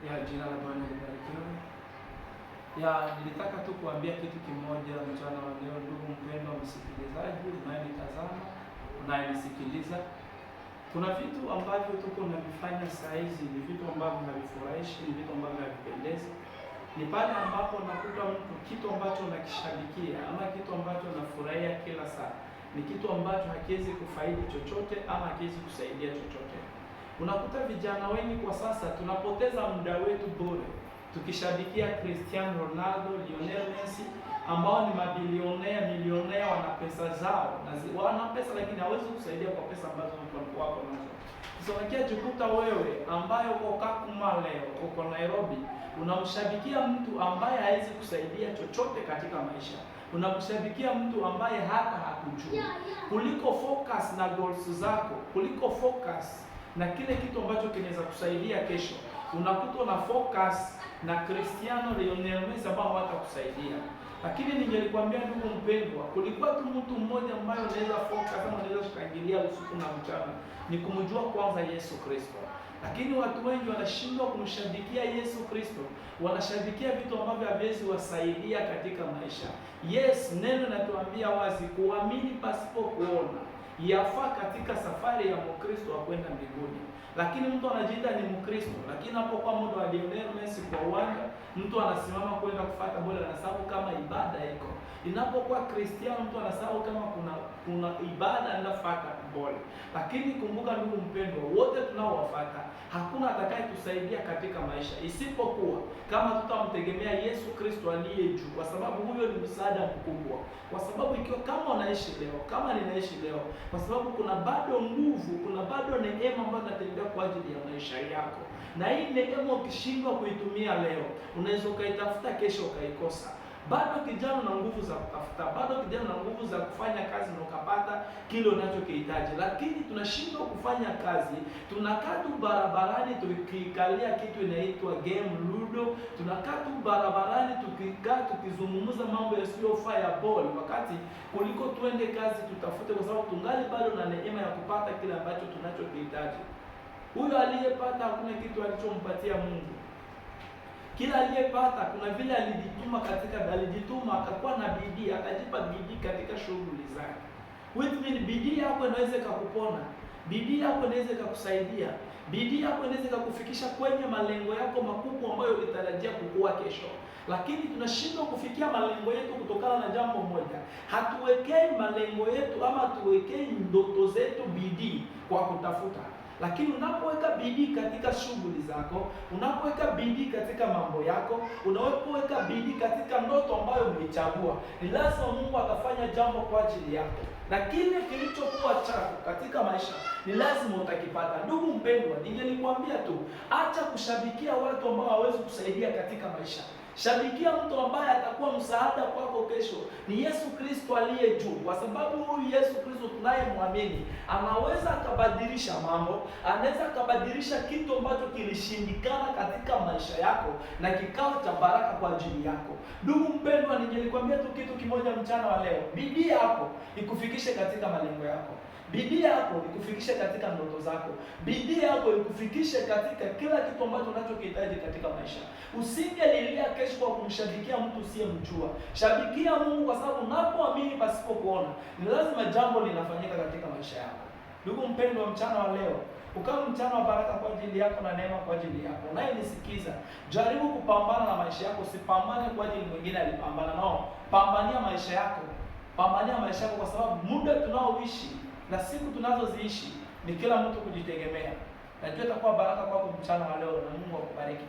Ya jina la Bwana libarikiwe. Ya nilitaka tu kuambia kitu kimoja mchana wa leo, ndugu mpendwa msikilizaji, unayenitazama, unayenisikiliza. Kuna vitu ambavyo tuko tunavifanya saa hizi, ni vitu ambavyo havifurahishi, ni vitu ambavyo havipendezi. Ni pale ambapo nakuta mtu kitu ambacho nakishabikia ama kitu ambacho nafurahia kila saa, ni kitu ambacho hakiwezi kufaidi chochote ama hakiwezi kusaidia chochote. Unakuta vijana wengi kwa sasa tunapoteza muda wetu bure tukishabikia Cristiano Ronaldo, Lionel Messi ambao ni mabilionea, milionea, wana pesa zao na wana pesa, lakini hawezi kusaidia kwa pesa ambazo mtu wako nazo. Sasa unajikuta wewe ambaye uko Kakuma leo, uko Nairobi, unamshabikia mtu ambaye hawezi kusaidia chochote katika maisha. Unamshabikia mtu ambaye hata hakujua. Kuliko focus na goals zako, kuliko focus na kile kitu ambacho kinaweza kusaidia kesho, unakuta na focus na Cristiano, Lionel Messi ambao hawatakusaidia. Lakini ningelikwambia ndugu mpendwa, kulikuwa tu mtu mmoja ambaye unaweza focus ama unaweza kushangilia usiku na mchana, ni kumjua kwanza Yesu Kristo. Lakini watu wengi wanashindwa kumshabikia Yesu Kristo, wanashabikia vitu ambavyo haviwezi wasaidia katika maisha. Yes, neno linatuambia wazi, kuamini pasipo kuona yafaa katika safari ya Mkristo wa kwenda mbinguni. Lakini mtu anajiita ni Mkristo, lakini anapokuwa muda wa Lionel Messi kwa uwanja, mtu anasimama kwenda kufuata bola, anasahau kama ibada iko. Inapokuwa Cristiano, mtu anasahau kama kuna ibada anafuata bola. Lakini kumbuka ndugu mpendwa, wote tunaowafuata hakuna atakayetusaidia katika maisha isipokuwa kama tutamtegemea Yesu Kristo aliye juu, kwa sababu huyo ni msaada mkubwa. Kwa sababu ikiwa kama unaishi leo, kama ninaishi leo, kwa sababu kuna bado nguvu, kuna bado neema ambayo inatembea kwa ajili ya maisha yako. Na hii neema ukishindwa kuitumia leo, unaweza ukaitafuta kesho ukaikosa. Bado kijana na nguvu za kutafuta, bado kijana na nguvu za kufanya kazi na ukapata kile unachokihitaji, lakini tunashindwa kufanya kazi. Tunakaa tu barabarani tukikalia kitu inaitwa game ludo, tunakaa tu barabarani tukikaa tukizungumza mambo yasiyofaa ya ball, wakati kuliko tuende kazi tutafute, kwa sababu tungali bado na neema ya kupata kile ambacho tunachokihitaji. Huyo aliyepata hakuna kitu alichompatia Mungu. Kila aliyepata kuna vile alijituma akakuwa na bidii, akajipa bidii katika shughuli zake. Which mean bidii yako inaweza kukupona, bidii yako inaweza kukusaidia, bidii yako inaweza kukufikisha kwenye malengo yako makubwa ambayo ulitarajia kukua kesho. Lakini tunashindwa kufikia malengo yetu kutokana na jambo moja: hatuwekei malengo yetu ama hatuwekei ndoto zetu bidii kwa kutafuta. Lakini unapoweka bidii katika shughuli zako, unapoweka bidii katika mambo yako, unapoweka bidii katika ndoto ambayo umeichagua, ni lazima Mungu atafanya jambo kwa ajili yako. Na kile kilichokuwa chako katika maisha ni lazima utakipata. Ndugu mpendwa, ningelikwambia tu, acha kushabikia watu ambao hawawezi kusaidia katika maisha. Shabikia mtu ambaye atakuwa msaada kwako kesho, ni Yesu Kristo aliye juu, kwa sababu huyu Yesu Kristo tunayemwamini anaweza akabadilisha mambo, anaweza akabadilisha kitu ambacho kilishindikana katika maisha yako na kikao cha baraka kwa ajili yako. Ndugu mpendwa, ningelikwambia tu kitu kimoja mchana wa leo: bidii yako ikufikishe katika malengo yako. Bidii yako ikufikishe katika ndoto zako. Bidii yako ikufikishe katika kila kitu ambacho unachokihitaji katika maisha. Usingelilia kesho kwa kumshabikia mtu usiyemjua. Shabikia Mungu, kwa sababu unapoamini pasipo kuona, ni lazima jambo linafanyika katika maisha yako. Ndugu mpendwa, mchana wa leo ukawa mchana wa baraka kwa ajili yako na neema kwa ajili yako. Naye nisikiza, jaribu kupambana na maisha yako, usipambane kwa ajili mwingine alipambana nao. Pambania maisha yako. Pambania maisha yako, kwa sababu muda tunaoishi na siku tunazoziishi ni kila mtu kujitegemea. Najua itakuwa baraka kwako mchana wa leo, na Mungu akubariki.